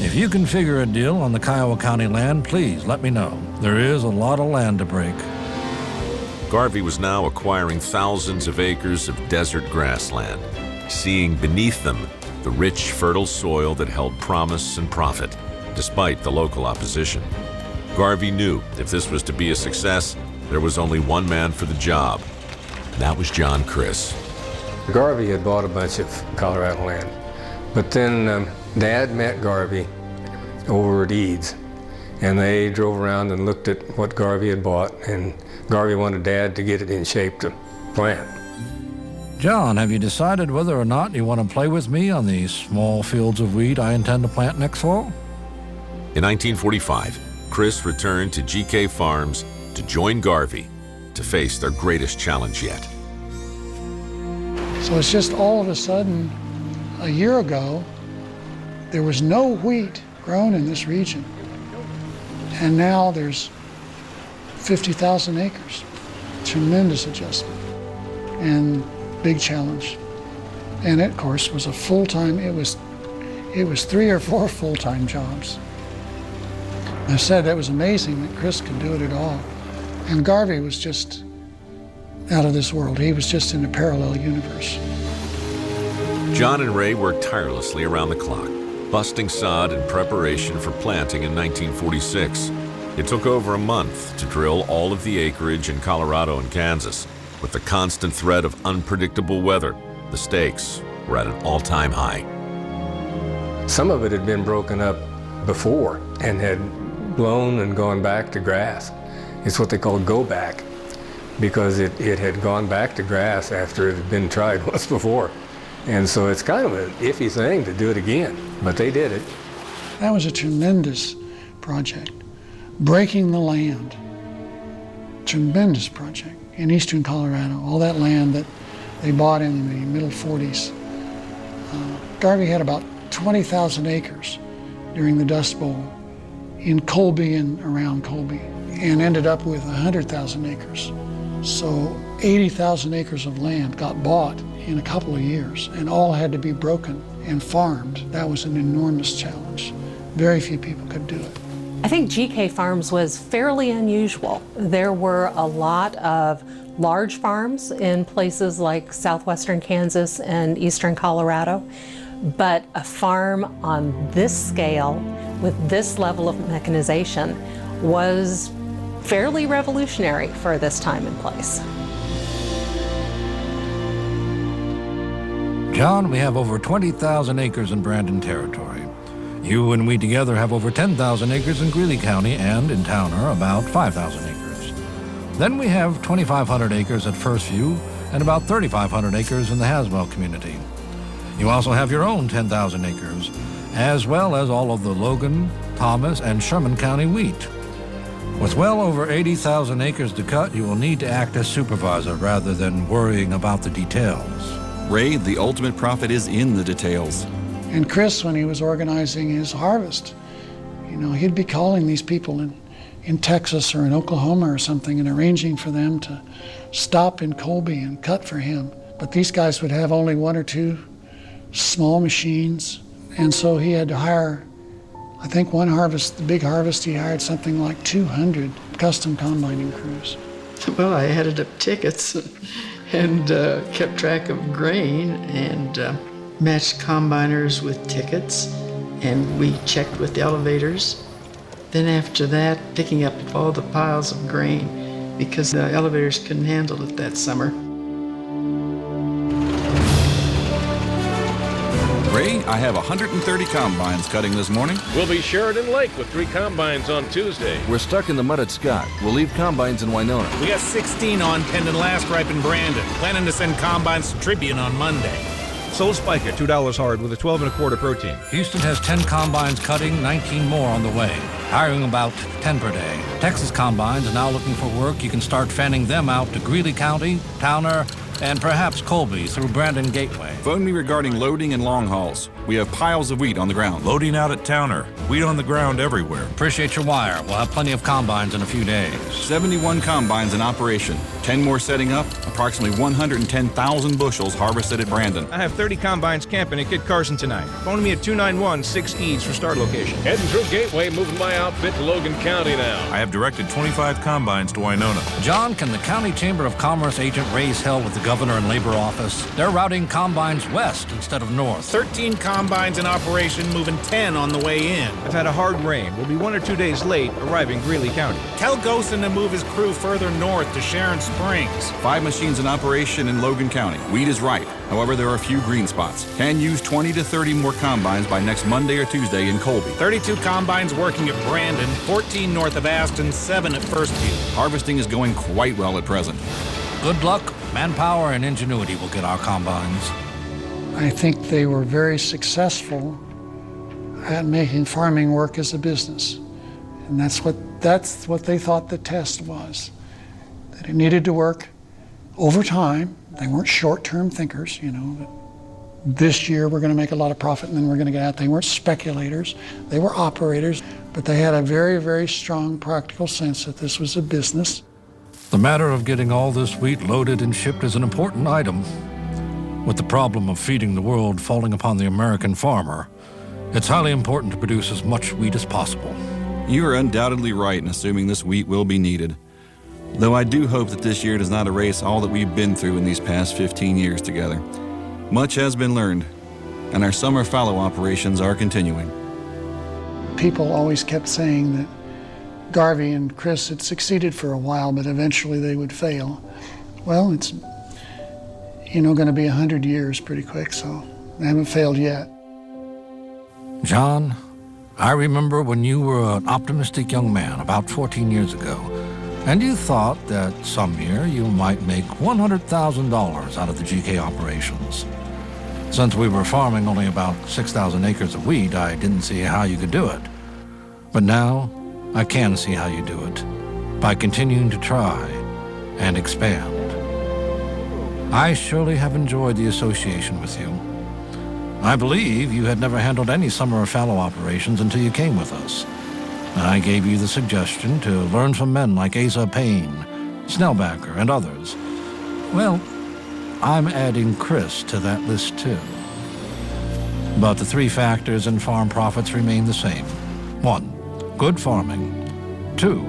If you can figure a deal on the Kiowa County land, please let me know. There is a lot of land to break. Garvey was now acquiring thousands of acres of desert grassland, seeing beneath them the rich, fertile soil that held promise and profit, despite the local opposition. Garvey knew if this was to be a success, there was only one man for the job. That was John Criss. Garvey had bought a bunch of Colorado land, but then Dad met Garvey over at Eads, and they drove around and looked at what Garvey had bought, and Garvey wanted Dad to get it in shape to plant. John, have you decided whether or not you want to play with me on these small fields of wheat I intend to plant next fall? In 1945, Criss returned to GK Farms to join Garvey to face their greatest challenge yet. So it's just all of a sudden, a year ago, there was no wheat grown in this region. And now there's 50,000 acres. Tremendous adjustment and big challenge. And it, of course, was a full-time, it was 3 or 4 full-time jobs. I said that was amazing that Criss could do it at all. And Garvey was just out of this world. He was just in a parallel universe. John and Ray worked tirelessly around the clock, busting sod in preparation for planting in 1946. It took over a month to drill all of the acreage in Colorado and Kansas. With the constant threat of unpredictable weather, the stakes were at an all-time high. Some of it had been broken up before and had blown and gone back to grass. It's what they call go back, because it had gone back to grass after it had been tried once before. And so it's kind of an iffy thing to do it again, but they did it. That was a tremendous project. Breaking the land, tremendous project in eastern Colorado, all that land that they bought in the middle 40s. Garvey had about 20,000 acres during the Dust Bowl in Colby and around Colby, and ended up with 100,000 acres. So 80,000 acres of land got bought in a couple of years, and all had to be broken and farmed. That was an enormous challenge. Very few people could do it. I think GK Farms was fairly unusual. There were a lot of large farms in places like southwestern Kansas and eastern Colorado, but a farm on this scale with this level of mechanization was fairly revolutionary for this time and place. John, we have over 20,000 acres in Brandon Territory. You and we together have over 10,000 acres in Greeley County, and in Towner about 5,000 acres. Then we have 2,500 acres at First View and about 3,500 acres in the Haswell community. You also have your own 10,000 acres, as well as all of the Logan, Thomas, and Sherman County wheat. With well over 80,000 acres to cut, you will need to act as supervisor rather than worrying about the details. Ray, the ultimate profit is in the details. And Criss, when he was organizing his harvest, he'd be calling these people in Texas or in Oklahoma or something and arranging for them to stop in Colby and cut for him. But these guys would have only 1 or 2 small machines, and so he had to hire, I think one harvest, the big harvest, he hired something like 200 custom combining crews. Well, I added up tickets and kept track of grain and matched combiners with tickets, and we checked with the elevators. Then after that, picking up all the piles of grain because the elevators couldn't handle it that summer. Ray, I have 130 combines cutting this morning. We'll be Sheridan Lake with 3 combines on Tuesday. We're stuck in the mud at Scott. We'll leave combines in Winona. We got 16 on pending last ripe in Brandon. Planning to send combines to Tribune on Monday. Sold Spiker, $2 hard with a 12 1/4 protein. Houston has 10 combines cutting, 19 more on the way. Hiring about 10 per day. Texas combines are now looking for work. You can start fanning them out to Greeley County, Towner, and perhaps Colby through Brandon Gateway. Phone me regarding loading and long hauls. We have piles of wheat on the ground. Loading out at Towner. Wheat on the ground everywhere. Appreciate your wire. We'll have plenty of combines in a few days. 71 combines in operation. 10 more setting up. Approximately 110,000 bushels harvested at Brandon. I have 30 combines camping at Kit Carson tonight. Phone me at 291-6 for start location. Heading through Gateway, moving my outfit to Logan County now. I have directed 25 combines to Winona. John, can the County Chamber of Commerce agent raise hell with the governor and labor office? They're routing combines west instead of north. 13 combines in operation, moving 10 on the way in. I've had a hard rain. We'll be 1 or 2 days late arriving Greeley County. Tell Gosen to move his crew further north to Sharon Springs. 5 machines in operation in Logan County. Wheat is ripe. However, there are a few green spots. Can use 20 to 30 more combines by next Monday or Tuesday in Colby. 32 combines working at Brandon, 14 north of Aston, 7 at Firstview. Harvesting is going quite well at present. Good luck. Manpower and ingenuity will get our combines. I think they were very successful at making farming work as a business. And that's what they thought the test was. That it needed to work over time. They weren't short-term thinkers, you know. This year we're going to make a lot of profit and then we're going to get out. They weren't speculators. They were operators, but they had a very, very strong practical sense that this was a business. The matter of getting all this wheat loaded and shipped is an important item. With the problem of feeding the world falling upon the American farmer, it's highly important to produce as much wheat as possible. You are undoubtedly right in assuming this wheat will be needed. Though I do hope that this year does not erase all that we've been through in these past 15 years together. Much has been learned, and our summer fallow operations are continuing. People always kept saying that Garvey and Chris had succeeded for a while, but eventually they would fail. Well, it's, going to be 100 years pretty quick, so they haven't failed yet. John, I remember when you were an optimistic young man about 14 years ago, and you thought that some year you might make $100,000 out of the GK operations. Since we were farming only about 6,000 acres of wheat, I didn't see how you could do it. But now, I can see how you do it, by continuing to try and expand. I surely have enjoyed the association with you. I believe you had never handled any summer fallow operations until you came with us. I gave you the suggestion to learn from men like Asa Payne, Snellbacker, and others. Well, I'm adding Chris to that list too. But the 3 factors in farm profits remain the same. 1, good farming. 2,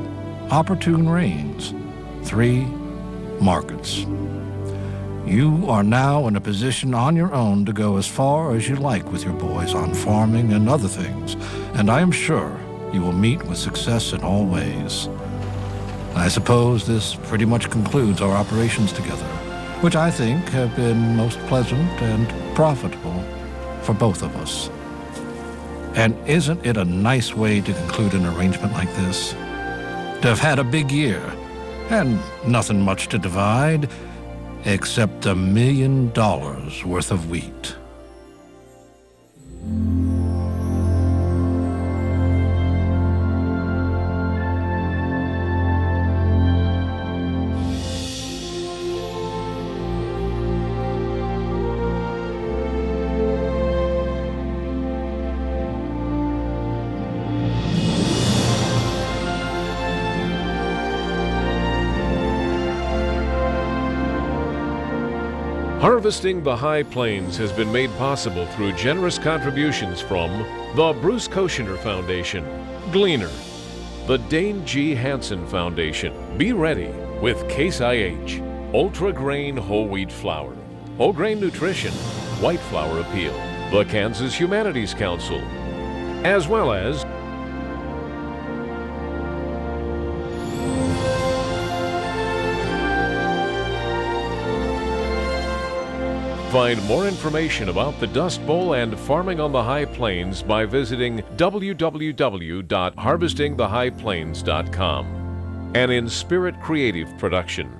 opportune rains. 3, markets. You are now in a position on your own to go as far as you like with your boys on farming and other things, and I am sure you will meet with success in all ways. I suppose this pretty much concludes our operations together, which I think have been most pleasant and profitable for both of us. And isn't it a nice way to conclude an arrangement like this? To have had a big year, and nothing much to divide, except $1 million worth of wheat. Harvesting the High Plains has been made possible through generous contributions from the Bruce Koshiner Foundation, Gleaner, the Dane G. Hansen Foundation, Be Ready with Case IH, Ultra Grain Whole Wheat Flour, Whole Grain Nutrition, White Flour Appeal, the Kansas Humanities Council, as well as find more information about the Dust Bowl and farming on the High Plains by visiting www.harvestingthehighplains.com. An In Spirit Creative production.